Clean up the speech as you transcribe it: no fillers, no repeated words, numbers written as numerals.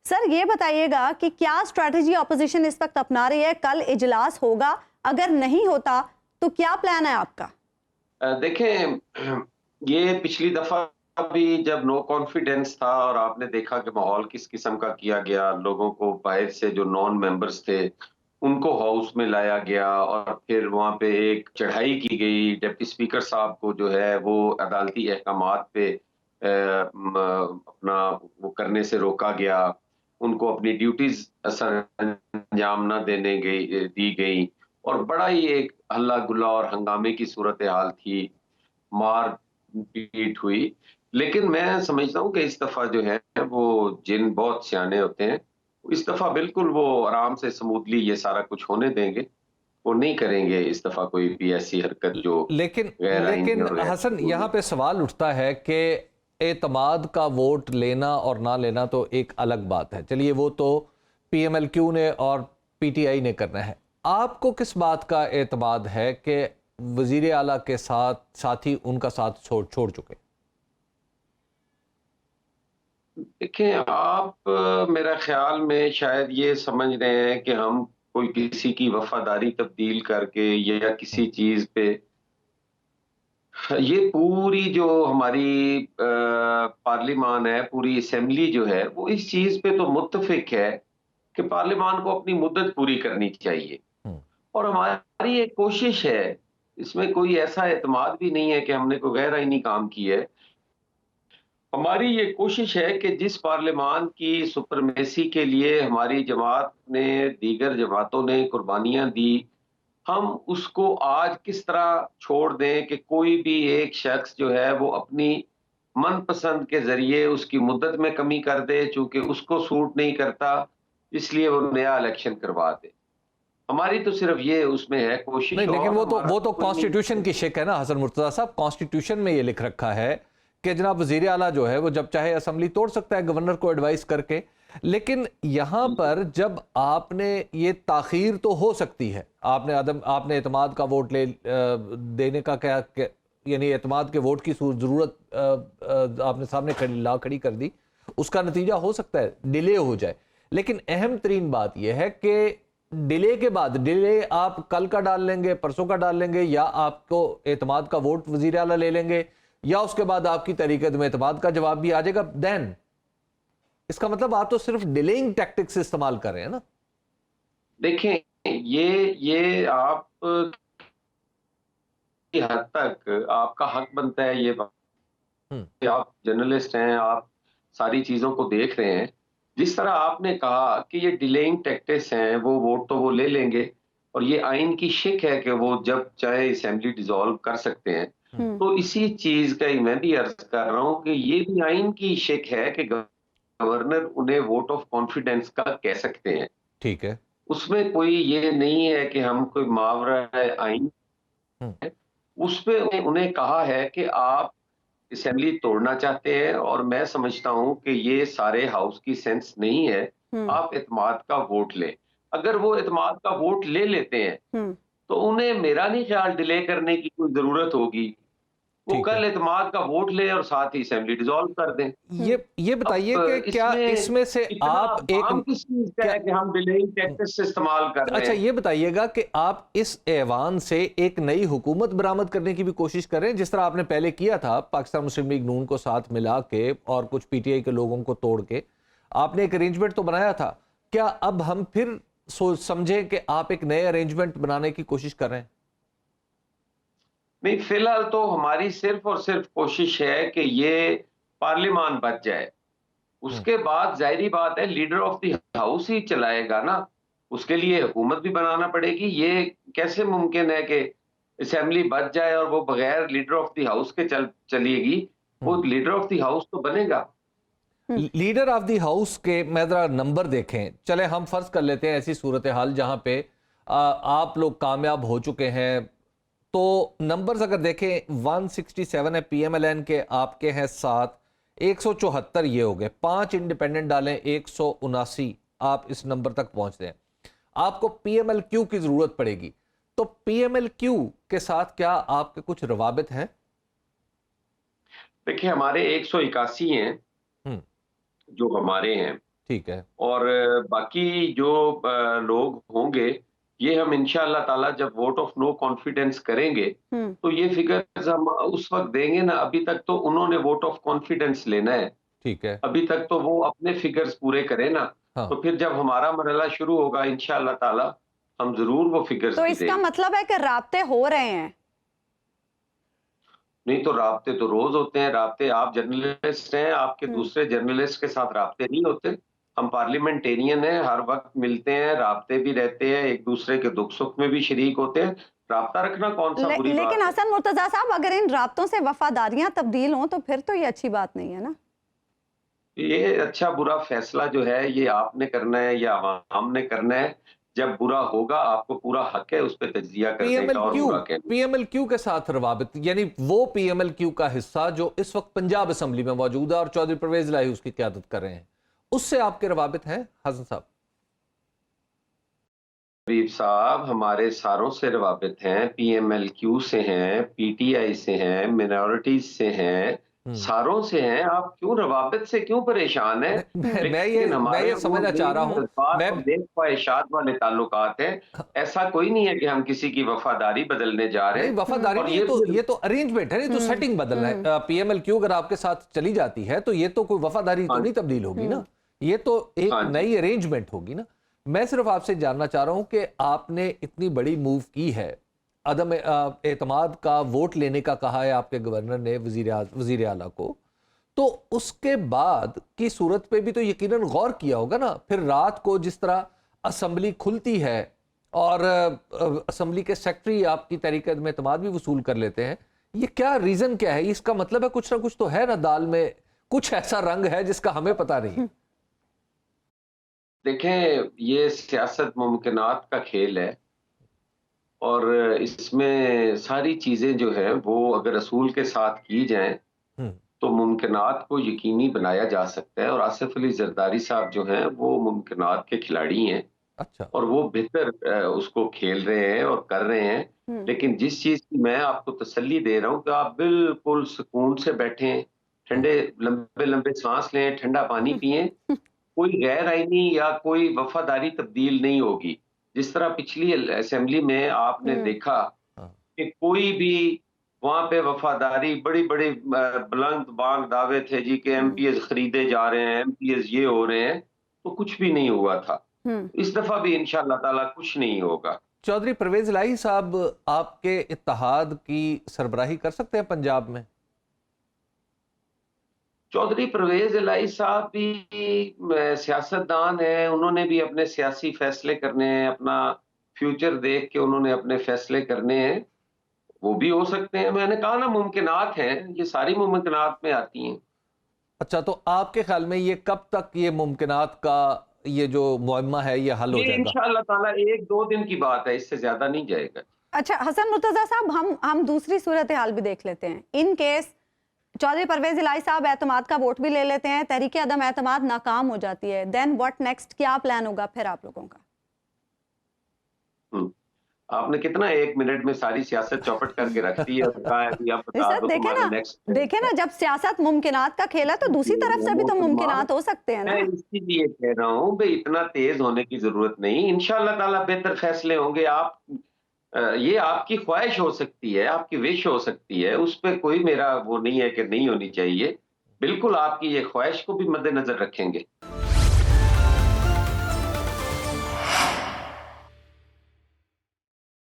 سر یہ بتائیے گا کہ کیا اسٹریٹجی اپوزیشن اس وقت اپنا رہی ہے؟ کل اجلاس ہوگا، اگر نہیں ہوتا تو کیا پلان ہے آپ کا؟ دیکھیں، یہ پچھلی دفعہ بھی جب نو کانفیڈنس تھا اور آپ نے دیکھا کہ ماحول کس قسم کا کیا گیا، لوگوں کو باہر سے جو نان ممبرز تھے ان کو ہاؤس میں لایا گیا اور پھر وہاں پہ ایک چڑھائی کی گئی، ڈپٹی اسپیکر صاحب کو جو ہے وہ عدالتی احکامات پہ اپنا وہ کرنے سے روکا گیا، ان کو اپنی ڈیوٹیز سر انجام نہ دی گئی، اور بڑا ہی ایک ہلہ گلا اور ہنگامے کی صورتحال تھی، مار پیٹ ہوئی۔ لیکن میں سمجھتا ہوں کہ اس دفعہ جو ہے وہ جن بہت سیانے ہوتے ہیں، اس دفعہ بالکل وہ آرام سے سمودلی یہ سارا کچھ ہونے دیں گے، وہ نہیں کریں گے اس دفعہ کوئی بھی ایسی حرکت جو غیر آئینی اور غیر حسن یہاں پہ سوال اٹھتا ہے کہ اعتماد کا ووٹ لینا اور نہ لینا تو ایک الگ بات ہے، چلیے وہ تو پی ایم ایل کیو نے اور پی ٹی آئی نے کرنا ہے، آپ کو کس بات کا اعتماد ہے کہ وزیر اعلیٰ کے ساتھ ہی ان کا ساتھ چھوڑ چکے؟ دیکھیں، آپ میرا خیال میں شاید یہ سمجھ رہے ہیں کہ ہم کوئی کسی کی وفاداری تبدیل کر کے یا کسی چیز پہ، یہ پوری جو ہماری پارلیمان ہے، پوری اسمبلی جو ہے وہ اس چیز پہ تو متفق ہے کہ پارلیمان کو اپنی مدت پوری کرنی چاہیے، اور ہماری ایک کوشش ہے، اس میں کوئی ایسا اعتماد بھی نہیں ہے کہ ہم نے کوئی غیر آئینی کام کی ہے۔ ہماری یہ کوشش ہے کہ جس پارلیمان کی سپرمیسی کے لیے ہماری جماعت نے، دیگر جماعتوں نے قربانیاں دی، ہم اس کو آج کس طرح چھوڑ دیں کہ کوئی بھی ایک شخص جو ہے وہ اپنی من پسند کے ذریعے اس کی مدت میں کمی کر دے، چونکہ اس کو سوٹ نہیں کرتا اس لیے وہ نیا الیکشن کروا دے۔ ہماری تو صرف یہ اس میں ہے کوشش، نہیں، لیکن اور وہ تو کانسٹیٹیوشن کی شک ہے نا حسن مرتضیٰ صاحب، کانسٹیٹیوشن میں یہ لکھ رکھا ہے کہ جناب وزیر اعلیٰ جو ہے وہ جب چاہے اسمبلی توڑ سکتا ہے گورنر کو ایڈوائز کر کے، لیکن یہاں پر جب آپ نے یہ تاخیر تو ہو سکتی ہے، آپ نے اعتماد کا ووٹ دینے کا کیا، یعنی اعتماد کے ووٹ کی ضرورت آپ نے سامنے کھڑی کر دی، اس کا نتیجہ ہو سکتا ہے ڈیلے ہو جائے، لیکن اہم ترین بات یہ ہے کہ ڈیلے کے بعد، ڈیلے آپ کل کا ڈال لیں گے، پرسوں کا ڈال لیں گے، یا آپ کو اعتماد کا ووٹ وزیر اعلیٰ لے لیں گے، یا اس کے بعد آپ کی تحریک عدم اعتماد کا جواب بھی آ جائے گا، دین اس کا مطلب آپ تو صرف ڈیلیئنگ ٹیکٹکس استعمال کر رہے ہیں نا۔ دیکھیں، یہ آپ کی حد تک آپ کا حق بنتا ہے یہ بات کہ آپ جرنلسٹ ہیں، آپ ساری چیزوں کو دیکھ رہے ہیں، جس طرح آپ نے کہا کہ یہ ڈیلیئنگ ٹیکٹکس ہیں، وہ ووٹ تو وہ لے لیں گے، اور یہ آئین کی شک ہے کہ وہ جب چاہے اسمبلی ڈیزالو کر سکتے ہیں، تو اسی چیز کا میں بھی عرض کر رہا ہوں کہ یہ بھی آئین کی شک ہے کہ گورنر انہیں ووٹ آف کانفیڈنس کا کہہ سکتے ہیں، ٹھیک ہے، اس میں کوئی یہ نہیں ہے کہ ہم کوئی ماورا آئین ہے، اس پہ انہیں کہا ہے کہ آپ اسمبلی توڑنا چاہتے ہیں، اور میں سمجھتا ہوں کہ یہ سارے ہاؤس کی سینس نہیں ہے، آپ اعتماد کا ووٹ لیں، اگر وہ اعتماد کا ووٹ لے لیتے ہیں تو انہیں میرا نہیں خیال ڈیلے کرنے کی کوئی ضرورت ہوگی، وہ کل اعتماد کا ووٹ لیں اور ساتھ ہی اسمبلی ڈیزالو کر دیں۔ یہ بتائیے کہ کیا اس میں سے آپ ایک کس چیز کا ہے کہ ہم ڈیلیئنگ ٹیکٹکس استعمال کر رہے ہیں؟ اچھا یہ بتائیے گا کہ آپ اس ایوان سے ایک نئی حکومت برآمد کرنے کی بھی کوشش کر رہے ہیں، جس طرح آپ نے پہلے کیا تھا پاکستان مسلم لیگ نون کو ساتھ ملا کے اور کچھ پی ٹی آئی کے لوگوں کو توڑ کے آپ نے ایک ارینجمنٹ تو بنایا تھا، کیا اب ہم پھر سمجھیں کہ آپ ایک نئے ارینجمنٹ بنانے کی کوشش کر رہے ہیں؟ نہیں، فی الحال تو ہماری صرف اور صرف کوشش ہے کہ یہ پارلیمان بچ جائے، اس کے بعد ظاہری بات ہے لیڈر آف دی ہاؤس ہی چلائے گا نا، اس کے لیے حکومت بھی بنانا پڑے گی، یہ کیسے ممکن ہے کہ اسمبلی بچ جائے اور وہ بغیر لیڈر آف دی ہاؤس کے چلیے گی، وہ لیڈر آف دی ہاؤس تو بنے گا۔ لیڈر آف دی ہاؤس کے میں ذرا نمبر دیکھیں، چلے ہم فرض کر لیتے ہیں ایسی صورتحال جہاں پہ آپ لوگ کامیاب ہو چکے ہیں، تو نمبرز اگر دیکھیں 167 ہے پی ایم ایل این کے، آپ کے ہیں 7، 174 یہ ہو گئے، 5 انڈیپینڈنٹ ڈالیں 179 آپ اس نمبر تک پہنچتے ہیں، آپ کو پی ایم ایل کیو کی ضرورت پڑے گی، تو پی ایم ایل کیو کے ساتھ کیا آپ کے کچھ روابط ہیں؟ دیکھیں، ہمارے 181 ہیں جو ہمارے ہیں، ٹھیک ہے. اور باقی جو لوگ ہوں گے یہ ہم انشاءاللہ تعالی جب ووٹ آف نو کانفیڈنس کریں گے تو یہ فگرز ہم اس وقت دیں گے نا. ابھی تک تو انہوں نے ووٹ آف کانفیڈنس لینا ہے, ٹھیک ہے. ابھی تک تو وہ اپنے فگرز پورے کریں نا, ہاں. تو پھر جب ہمارا مرحلہ شروع ہوگا انشاءاللہ تعالی ہم ضرور وہ فگرز تو بھی اس دیں کا گے. مطلب ہے کہ رابطے ہو رہے ہیں؟ نہیں تو رابطے تو روز ہوتے ہیں. رابطے, آپ جرنلسٹ ہیں, آپ کے دوسرے جرنلسٹ کے ساتھ رابطے نہیں ہوتے؟ ہم پارلیمنٹیرین ہیں, ہر وقت ملتے ہیں, رابطے بھی رہتے ہیں, ایک دوسرے کے دکھ سکھ میں بھی شریک ہوتے ہیں. رابطہ رکھنا کون سا بری لیکن بات ہے؟ حسن مرتضیٰ صاحب اگر ان رابطوں سے وفاداریاں تبدیل ہوں تو پھر تو یہ اچھی بات نہیں ہے نا. یہ اچھا برا فیصلہ جو ہے یہ آپ نے کرنا ہے یا عوام نے کرنا ہے. جب برا ہوگا آپ کو پورا حق ہے اس پہ تجزیہ پی کرنے ایم ایل کا اور کیو برا کہنے. پی ایم ایل کیو کے ساتھ روابط, یعنی وہ پی ایم ایل کیو کا حصہ جو اس وقت پنجاب اسمبلی میں موجود ہے اور چودھری پرویز الہی اس کی قیادت کر رہے ہیں, اس سے آپ کے روابط ہیں حسن صاحب؟ حبیب صاحب, ہمارے ساروں سے روابط ہیں, پی ایم ایل کیو سے ہیں, پی ٹی آئی سے ہیں, منورٹیز سے ہیں, ساروں سے ہیں. آپ کیوں روابط سے کیوں پریشان ہیں؟ میں ہمارے یہ سمجھنا چاہ رہا ہوں, میں خواہشات والے تعلقات ہیں. ایسا کوئی نہیں ہے کہ ہم کسی کی وفاداری بدلنے جا رہے نہیں, ہیں. وفاداری اور نہیں, یہ تو ارینجمنٹ ہے, یہ تو سیٹنگ بدلنا ہے. پی ایم ایل کیو اگر آپ کے ساتھ چلی جاتی ہے تو یہ تو کوئی وفاداری تو نہیں تبدیل ہوگی نا, یہ تو ایک نئی ارینجمنٹ ہوگی نا. میں صرف آپ سے جاننا چاہ رہا ہوں کہ آپ نے اتنی بڑی موو کی ہے, عدم اعتماد کا ووٹ لینے کا کہا ہے آپ کے گورنر نے وزیر اعلیٰ کو, تو اس کے بعد کی صورت پہ بھی تو یقیناً غور کیا ہوگا نا. پھر رات کو جس طرح اسمبلی کھلتی ہے اور اسمبلی کے سیکٹری آپ کی تحریک عدم اعتماد بھی وصول کر لیتے ہیں, یہ کیا ریزن کیا ہے؟ اس کا مطلب ہے کچھ نہ کچھ تو ہے نا دال میں, کچھ ایسا رنگ ہے جس کا ہمیں پتہ نہیں. دیکھیں, یہ سیاست ممکنات کا کھیل ہے اور اس میں ساری چیزیں جو ہیں وہ اگر اصول کے ساتھ کی جائیں تو ممکنات کو یقینی بنایا جا سکتا ہے. اور آصف علی زرداری صاحب جو ہیں وہ ممکنات کے کھلاڑی ہیں, اچھا, اور وہ بہتر اس کو کھیل رہے ہیں اور کر رہے ہیں. لیکن جس چیز کی میں آپ کو تسلی دے رہا ہوں کہ آپ بالکل سکون سے بیٹھیں, ٹھنڈے لمبے لمبے سانس لیں, ٹھنڈا پانی پئیں, کوئی غیر آئینی یا کوئی وفاداری تبدیل نہیں ہوگی. جس طرح پچھلی اسمبلی میں آپ نے دیکھا کہ کوئی بھی وہاں پہ وفاداری, بڑی بڑی بلند بانگ دعوے تھے جی کہ ایم پی ایز خریدے جا رہے ہیں, ایم پی ایز یہ ہو رہے ہیں, تو کچھ بھی نہیں ہوا تھا. اس دفعہ بھی انشاءاللہ تعالیٰ کچھ نہیں ہوگا. چودھری پرویز الہی صاحب آپ کے اتحاد کی سربراہی کر سکتے ہیں پنجاب میں؟ چودھری پرویز الہی صاحب بھی سیاستدان ہیں, انہوں نے بھی اپنے سیاسی فیصلے کرنے ہیں, اپنا فیوچر دیکھ کے انہوں نے اپنے فیصلے کرنے ہیں, وہ بھی ہو سکتے ہیں. میں نے کہا نا ممکنات ہیں, یہ ساری ممکنات میں آتی ہیں. اچھا, تو آپ کے خیال میں یہ کب تک یہ ممکنات کا یہ جو معمہ ہے یہ حل ہو یہ جائے گا؟ انشاءاللہ تعالیٰ 1-2 دن کی بات ہے, اس سے زیادہ نہیں جائے گا. اچھا حسن مرتضیٰ صاحب, ہم دوسری صورتحال بھی دیکھ لیتے ہیں. ان کیس چودھری پرویز الہی صاحب اعتماد کا ووٹ بھی لے لیتے ہیں, تحریک عدم اعتماد ناکام ہو جاتی ہے, دین واٹ نیکسٹ, کیا پلان ہوگا پھر آپ لوگوں کا؟ آپ نے کتنا 1 منٹ میں ساری سیاست چوپٹ کر کے رکھ دی ہے, بتا ہے کہ آپ بتا دو تمہارے نیکسٹ. دیکھیں نا, جب سیاست ممکنات کا کھیل ہے تو دوسری طرف سے بھی تو ممکنات ہو سکتے ہیں نا. میں اسی لیے کہہ رہا ہوں بھئی اتنا تیز ہونے کی ضرورت نہیں, انشاءاللہ تعالیٰ بہتر فیصلے ہوں گے. آپ یہ آپ کی خواہش ہو سکتی ہے, آپ کی وش ہو سکتی ہے, اس پہ کوئی میرا وہ نہیں ہے کہ نہیں ہونی چاہیے. بالکل آپ کی یہ خواہش کو بھی مد نظر رکھیں گے.